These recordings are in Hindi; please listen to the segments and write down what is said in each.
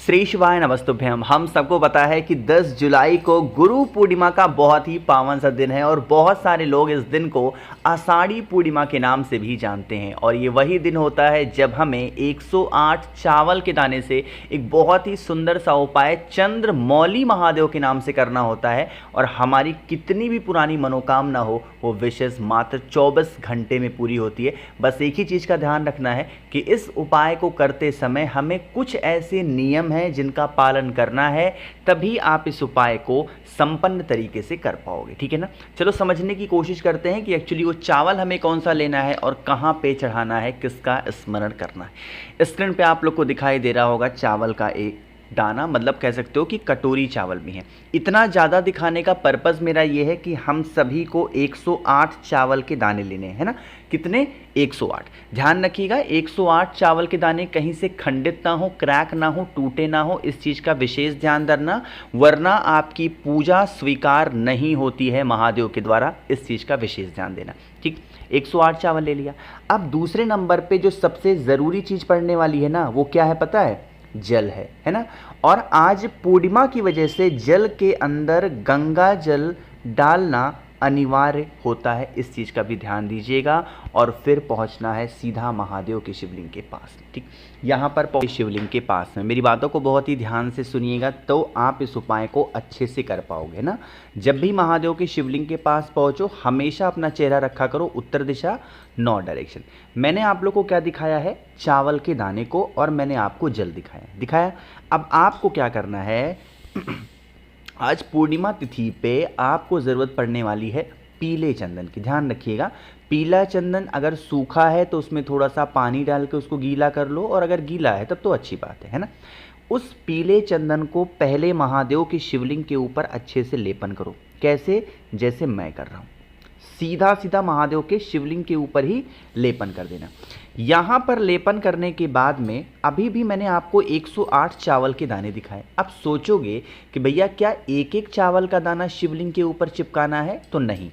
श्री शिवाय नमस्तुभ्यम। हम सबको पता है कि 10 जुलाई को गुरु पूर्णिमा का बहुत ही पावन सा दिन है और बहुत सारे लोग इस दिन को आषाढ़ी पूर्णिमा के नाम से भी जानते हैं। और ये वही दिन होता है जब हमें 108 चावल के दाने से एक बहुत ही सुंदर सा उपाय चंद्रमौली महादेव के नाम से करना होता है और हमारी कितनी भी पुरानी मनोकामना हो वो विशेष मात्र 24 घंटे में पूरी होती है। बस एक ही चीज़ का ध्यान रखना है कि इस उपाय को करते समय हमें कुछ ऐसे नियम हैं जिनका पालन करना है, तभी आप इस उपाय को संपन्न तरीके से कर पाओगे। ठीक है ना। चलो समझने की कोशिश करते हैं कि एक्चुअली वो चावल हमें कौन सा लेना है और कहाँ पे चढ़ाना है, किसका स्मरण करना है। स्क्रीन पे आप लोग को दिखाई दे रहा होगा चावल का एक दाना, मतलब कह सकते हो कि कटोरी चावल भी है। इतना ज़्यादा दिखाने का पर्पज़ मेरा ये है कि हम सभी को 108 चावल के दाने लेने हैं ना। कितने? 108। ध्यान रखिएगा 108 चावल के दाने कहीं से खंडित ना हो, क्रैक ना हो, टूटे ना हो, इस चीज़ का विशेष ध्यान रखना, वरना आपकी पूजा स्वीकार नहीं होती है महादेव के द्वारा। इस चीज़ का विशेष ध्यान देना। ठीक, 108 चावल ले लिया। अब दूसरे नंबर पे जो सबसे ज़रूरी चीज़ पड़ने वाली है ना, वो क्या है पता है? जल है ना। और आज पूर्णिमा की वजह से जल के अंदर गंगा जल डालना अनिवार्य होता है। इस चीज़ का भी ध्यान दीजिएगा। और फिर पहुंचना है सीधा महादेव के शिवलिंग के पास। ठीक, यहाँ पर शिवलिंग के पास में मेरी बातों को बहुत ही ध्यान से सुनिएगा तो आप इस उपाय को अच्छे से कर पाओगे ना। जब भी महादेव के शिवलिंग के पास पहुँचो हमेशा अपना चेहरा रखा करो उत्तर दिशा, नॉर्थ डायरेक्शन। मैंने आप लोग को क्या दिखाया है? चावल के दाने को, और मैंने आपको जल दिखाया। अब आपको क्या करना है? आज पूर्णिमा तिथि पे आपको ज़रूरत पड़ने वाली है पीले चंदन की। ध्यान रखिएगा, पीला चंदन अगर सूखा है तो उसमें थोड़ा सा पानी डाल के उसको गीला कर लो, और अगर गीला है तब तो अच्छी बात है ना। उस पीले चंदन को पहले महादेव के शिवलिंग के ऊपर अच्छे से लेपन करो। कैसे? जैसे मैं कर रहा हूँ, सीधा सीधा महादेव के शिवलिंग के ऊपर ही लेपन कर देना। यहाँ पर लेपन करने के बाद में अभी भी मैंने आपको 108 चावल के दाने दिखाए। अब सोचोगे कि भैया क्या एक एक चावल का दाना शिवलिंग के ऊपर चिपकाना है? तो नहीं,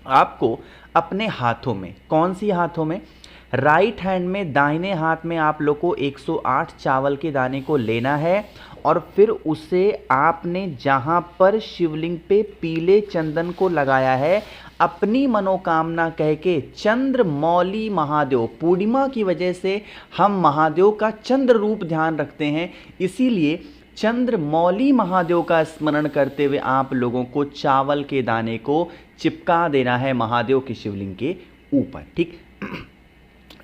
आपको अपने हाथों में, कौन सी हाथों में? राइट हैंड में, दाहिने हाथ में आप लोग को 108 चावल के दाने को लेना है और फिर उसे आपने जहाँ पर शिवलिंग पे पीले चंदन को लगाया है अपनी मनोकामना कह के चंद्रमौली महादेव, पूर्णिमा की वजह से हम महादेव का चंद्र रूप ध्यान रखते हैं, इसीलिए चंद्रमौली महादेव का स्मरण करते हुए आप लोगों को चावल के दाने को चिपका देना है महादेव के शिवलिंग के ऊपर। ठीक,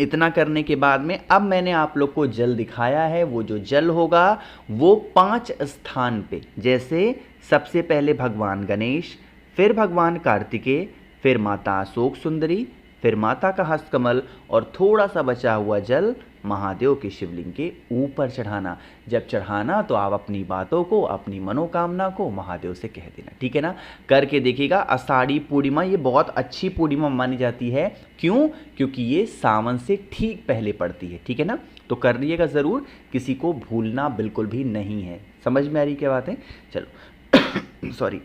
इतना करने के बाद में अब मैंने आप लोग को जल दिखाया है। वो जो जल होगा वो 5 स्थान पे, जैसे सबसे पहले भगवान गणेश, फिर भगवान कार्तिकेय, फिर माता अशोक सुंदरी, फिर माता का हस्तकमल, और थोड़ा सा बचा हुआ जल महादेव के शिवलिंग के ऊपर चढ़ाना। जब चढ़ाना तो आप अपनी बातों को, अपनी मनोकामना को महादेव से कह देना। ठीक है ना। करके देखिएगा। आषाढ़ी पूर्णिमा ये बहुत अच्छी पूर्णिमा मानी जाती है। क्यों? क्योंकि ये सावन से ठीक पहले पड़ती है। ठीक है ना। तो कर लीजिएगा ज़रूर, किसी को भूलना बिल्कुल भी नहीं है। समझ में आ रही क्या बात है? चलो सॉरी,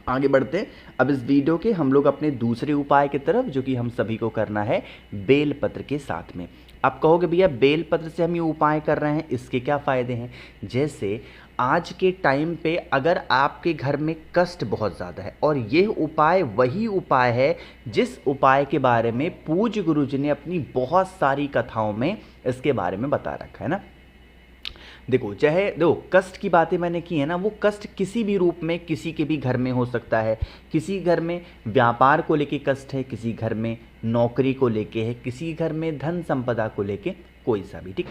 आगे बढ़ते। अब इस वीडियो के हम लोग अपने दूसरे उपाय की तरफ, जो कि हम सभी को करना है बेलपत्र के साथ में। अब कहोगे भैया बेलपत्र से हम ये उपाय कर रहे हैं, इसके क्या फ़ायदे हैं? जैसे आज के टाइम पे अगर आपके घर में कष्ट बहुत ज़्यादा है, और ये उपाय वही उपाय है जिस उपाय के बारे में पूज्य गुरुजी ने अपनी बहुत सारी कथाओं में इसके बारे में बता रखा है ना। देखो, चाहे कष्ट की बातें मैंने की है ना, वो कष्ट किसी भी रूप में किसी के भी घर में हो सकता है। किसी घर में व्यापार को लेके कष्ट है, किसी घर में नौकरी को लेके है, किसी घर में धन संपदा को लेके, कोई सा भी। ठीक,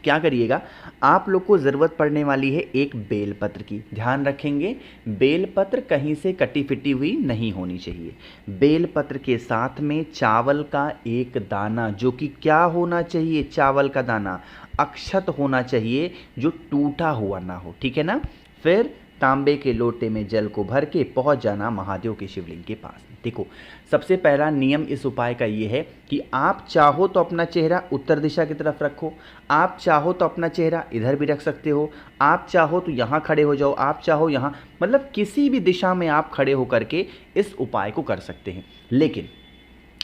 क्या करिएगा, आप लोग को ज़रूरत पड़ने वाली है एक बेलपत्र की। ध्यान रखेंगे बेलपत्र कहीं से कटी फिटी हुई नहीं होनी चाहिए। बेलपत्र के साथ में चावल का एक दाना, जो कि क्या होना चाहिए? चावल का दाना अक्षत होना चाहिए, जो टूटा हुआ ना हो। ठीक है ना। फिर तांबे के लोटे में जल को भर के पहुंच जाना महादेव के शिवलिंग के पास। देखो, सबसे पहला नियम इस उपाय का ये है कि आप चाहो तो अपना चेहरा उत्तर दिशा की तरफ रखो, आप चाहो तो अपना चेहरा इधर भी रख सकते हो, आप चाहो तो यहाँ खड़े हो जाओ, आप चाहो यहाँ, मतलब किसी भी दिशा में आप खड़े होकर के इस उपाय को कर सकते हैं। लेकिन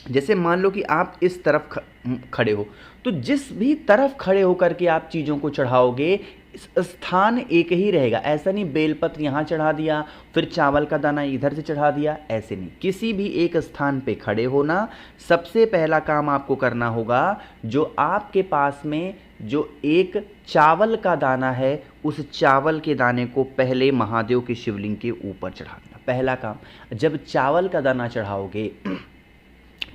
जैसे मान लो कि आप इस तरफ खड़े हो, तो जिस भी तरफ खड़े होकर के आप चीज़ों को चढ़ाओगे स्थान एक ही रहेगा। ऐसा नहीं बेलपत्र यहाँ चढ़ा दिया फिर चावल का दाना इधर से चढ़ा दिया, ऐसे नहीं। किसी भी एक स्थान पे खड़े होना। सबसे पहला काम आपको करना होगा, जो आपके पास में जो एक चावल का दाना है उस चावल के दाने को पहले महादेव के शिवलिंग के ऊपर चढ़ा देना। पहला काम। जब चावल का दाना चढ़ाओगे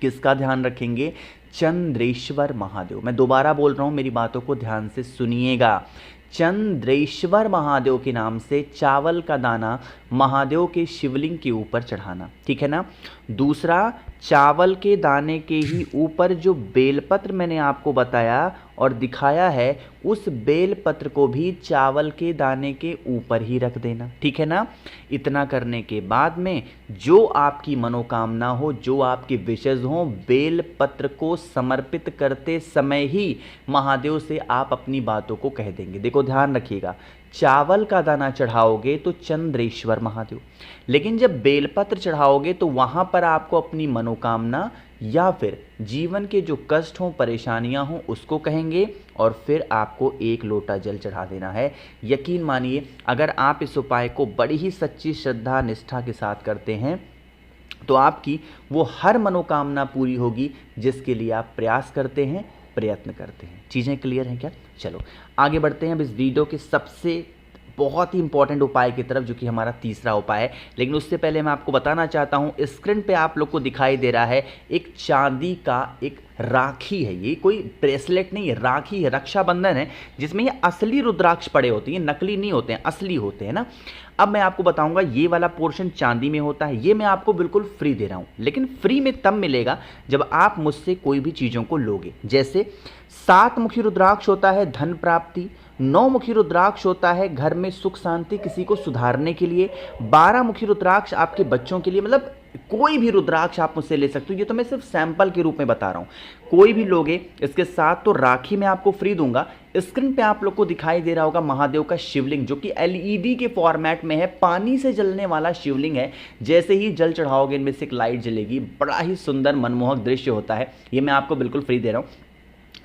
किसका ध्यान रखेंगे? चंद्रेश्वर महादेव। मैं दोबारा बोल रहा हूं, मेरी बातों को ध्यान से सुनिएगा। चंद्रेश्वर महादेव के नाम से चावल का दाना महादेव के शिवलिंग के ऊपर चढ़ाना, ठीक है ना। दूसरा, चावल के दाने के ही ऊपर जो बेलपत्र मैंने आपको बताया और दिखाया है, उस बेलपत्र को भी चावल के दाने के ऊपर ही रख देना, ठीक है ना। इतना करने के बाद में जो आपकी मनोकामना हो, जो आपके विशेष हो, बेलपत्र को समर्पित करते समय ही महादेव से आप अपनी बातों को कह देंगे। देखो ध्यान रखिएगा, चावल का दाना चढ़ाओगे तो चंद्रेश्वर महादेव, लेकिन जब बेलपत्र चढ़ाओगे तो वहां पर आपको अपनी मनोकामना या फिर जीवन के जो कष्ट हों, परेशानियां हों, उसको कहेंगे और फिर आपको एक लोटा जल चढ़ा देना है। यकीन मानिए, अगर आप इस उपाय को बड़ी ही सच्ची श्रद्धा निष्ठा के साथ करते हैं तो आपकी वो हर मनोकामना पूरी होगी जिसके लिए आप प्रयास करते हैं, प्रयत्न करते हैं। चीज़ें क्लियर हैं क्या? चलो आगे बढ़ते हैं अब इस वीडियो के सबसे बहुत ही इंपॉर्टेंट उपाय की तरफ, जो कि हमारा तीसरा उपाय है। लेकिन उससे पहले मैं आपको बताना चाहता हूं, स्क्रीन पे आप लोग को दिखाई दे रहा है एक चांदी का एक राखी है। ये कोई ब्रेसलेट नहीं है, राखी है, रक्षाबंधन है, जिसमें ये असली रुद्राक्ष पड़े होते हैं, नकली नहीं होते हैं, असली होते हैं ना। अब मैं आपको बताऊंगा, ये वाला पोर्शन चांदी में होता है, ये मैं आपको बिल्कुल फ्री दे रहा हूं। लेकिन फ्री में तब मिलेगा जब आप मुझसे कोई भी चीज़ों को लोगे। जैसे 7 मुखी रुद्राक्ष होता है धन प्राप्ति, 9 मुखी रुद्राक्ष होता है घर में सुख शांति, किसी को सुधारने के लिए, 12 मुखी रुद्राक्ष आपके बच्चों के लिए। मतलब कोई भी रुद्राक्ष आप मुझसे ले सकते हो, ये तो मैं सिर्फ सैंपल के रूप में बता रहा हूँ। कोई भी लोगे इसके साथ तो राखी मैं आपको फ्री दूंगा। स्क्रीन पे आप लोग को दिखाई दे रहा होगा महादेव का शिवलिंग, जो कि एलईडी के फॉर्मेट में है, पानी से जलने वाला शिवलिंग है। जैसे ही जल चढ़ाओगे इनमें से एक लाइट जलेगी, बड़ा ही सुंदर मनमोहक दृश्य होता है। ये मैं आपको बिल्कुल फ्री दे रहा हूँ।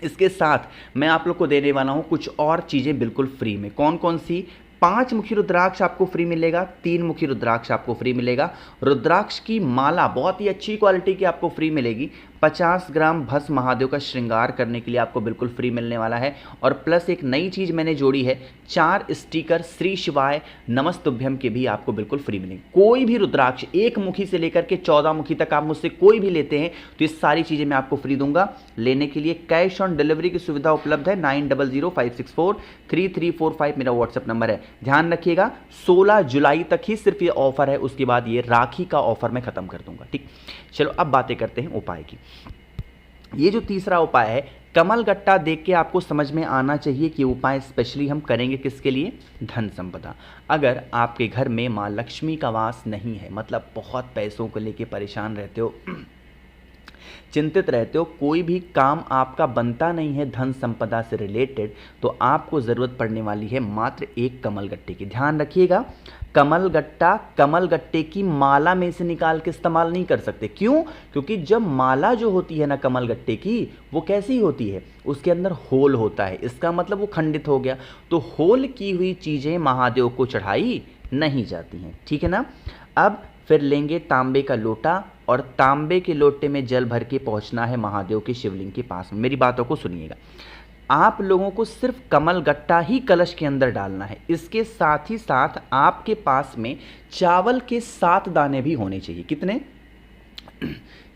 इसके साथ मैं आप लोग को देने वाला हूं कुछ और चीजें बिल्कुल फ्री में। कौन कौन सी? 5 मुखी रुद्राक्ष आपको फ्री मिलेगा, 3 मुखी रुद्राक्ष आपको फ्री मिलेगा, रुद्राक्ष की माला बहुत ही अच्छी क्वालिटी की आपको फ्री मिलेगी, 50 ग्राम भस्म महादेव का श्रृंगार करने के लिए आपको बिल्कुल फ्री मिलने वाला है। और प्लस एक नई चीज़ मैंने जोड़ी है, 4 स्टिकर श्री शिवाय नमस्तुभ्यम के भी आपको बिल्कुल फ्री मिलेंगे। कोई भी रुद्राक्ष 1 मुखी से लेकर के 14 मुखी तक आप मुझसे कोई भी लेते हैं तो ये सारी चीज़ें मैं आपको फ्री दूंगा। लेने के लिए कैश ऑन डिलीवरी की सुविधा उपलब्ध है। 9005643345 मेरा व्हाट्सएप नंबर है। ध्यान रखिएगा, 16 जुलाई तक ही सिर्फ ये ऑफर है, उसके बाद ये राखी का ऑफर मैं खत्म कर दूंगा। ठीक, चलो अब बातें करते हैं उपाय की। ये जो तीसरा उपाय है, कमल गट्टा देख के आपको समझ में आना चाहिए कि उपाय स्पेशली हम करेंगे किसके लिए? धन संपदा। अगर आपके घर में माँ लक्ष्मी का वास नहीं है, मतलब बहुत पैसों को लेके परेशान रहते हो, चिंतित रहते हो, कोई भी काम आपका बनता नहीं है धन संपदा से रिलेटेड, तो आपको ज़रूरत पड़ने वाली है मात्र एक कमल गट्टे की। ध्यान रखिएगा, कमल गट्टा कमल गट्टे की माला में से निकाल के इस्तेमाल नहीं कर सकते। क्यों? क्योंकि जब माला जो होती है ना कमल गट्टे की, वो कैसी होती है? उसके अंदर होल होता है, इसका मतलब वो खंडित हो गया। तो होल की हुई चीज़ें महादेव को चढ़ाई नहीं जाती हैं, ठीक है ना। अब फिर लेंगे तांबे का लोटा और तांबे के लोटे में जल भर के पहुंचना है महादेव के शिवलिंग के पास में। मेरी बातों को सुनिएगा, आप लोगों को सिर्फ कमल गट्टा ही कलश के अंदर डालना है। इसके साथ ही साथ आपके पास में चावल के 7 दाने भी होने चाहिए। कितने?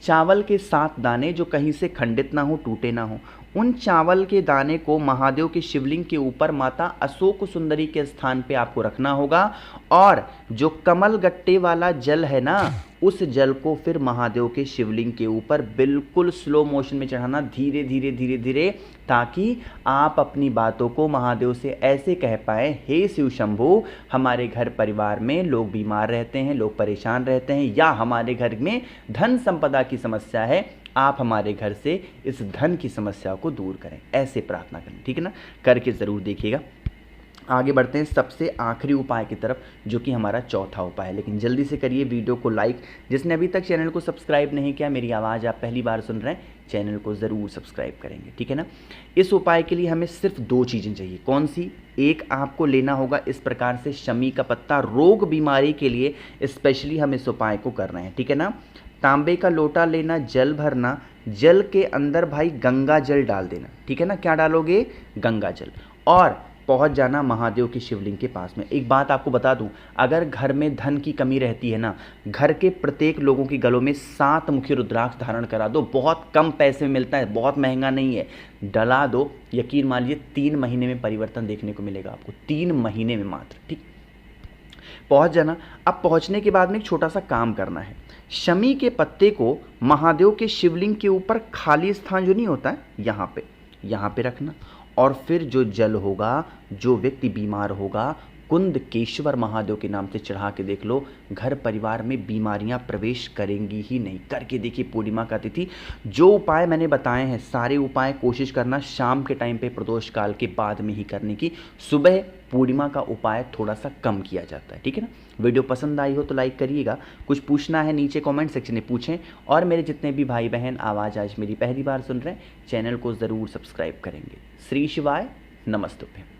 चावल के 7 दाने, जो कहीं से खंडित ना हो, टूटे ना हो। उन चावल के दाने को महादेव के शिवलिंग के ऊपर माता अशोक सुंदरी के स्थान पे आपको रखना होगा। और जो कमल गट्टे वाला जल है ना, उस जल को फिर महादेव के शिवलिंग के ऊपर बिल्कुल स्लो मोशन में चढ़ाना, धीरे धीरे धीरे धीरे, ताकि आप अपनी बातों को महादेव से ऐसे कह पाएँ, हे शिव शंभु, हमारे घर परिवार में लोग बीमार रहते हैं, लोग परेशान रहते हैं, या हमारे घर में धन संपदा की समस्या है, आप हमारे घर से इस धन की समस्या को दूर करें। ऐसे प्रार्थना करें, ठीक है ना। करके ज़रूर देखिएगा। आगे बढ़ते हैं सबसे आखिरी उपाय की तरफ, जो कि हमारा चौथा उपाय है। लेकिन जल्दी से करिए वीडियो को लाइक। जिसने अभी तक चैनल को सब्सक्राइब नहीं किया, मेरी आवाज़ आप पहली बार सुन रहे हैं, चैनल को ज़रूर सब्सक्राइब करेंगे, ठीक है ना। इस उपाय के लिए हमें सिर्फ 2 चीज़ें चाहिए। कौन सी? एक आपको लेना होगा इस प्रकार से शमी का पत्ता, रोग बीमारी के लिए स्पेशली हम इस उपाय को कर रहे हैं, ठीक है ना। तांबे का लोटा लेना, जल भरना, जल के अंदर भाई गंगा जल डाल देना, ठीक है ना। क्या डालोगे? गंगा जल। और पहुंच जाना महादेव की शिवलिंग के पास में। एक बात आपको बता दूं, अगर घर में धन की कमी रहती है ना, घर के प्रत्येक लोगों के गलों में 7 मुखी रुद्राक्ष धारण करा दो। बहुत कम पैसे में मिलता है, बहुत महंगा नहीं है, डला दो। यकीन मान लीजिए 3 महीने में परिवर्तन देखने को मिलेगा आपको, 3 महीने में मात्र, ठीक। पहुंच जाना। अब पहुंचने के बाद में एक छोटा सा काम करना है। शमी के पत्ते को महादेव के शिवलिंग के ऊपर खाली स्थान जो नहीं होता है, यहाँ पे रखना। और फिर जो जल होगा, जो व्यक्ति बीमार होगा, कुंदकेश्वर महादेव के नाम से चढ़ा के देख लो, घर परिवार में बीमारियां प्रवेश करेंगी ही नहीं। करके देखिए पूर्णिमा का तिथि। जो उपाय मैंने बताए हैं, सारे उपाय कोशिश करना शाम के टाइम पे प्रदोष काल के बाद में ही करने की। सुबह पूर्णिमा का उपाय थोड़ा सा कम किया जाता है, ठीक है ना। वीडियो पसंद आई हो तो लाइक करिएगा। कुछ पूछना है नीचे कमेंट सेक्शन में पूछें। और मेरे जितने भी भाई बहन आवाज़ आज मेरी पहली बार सुन रहे हैं, चैनल को ज़रूर सब्सक्राइब करेंगे। श्री शिवाय, नमस्तुभ्यं।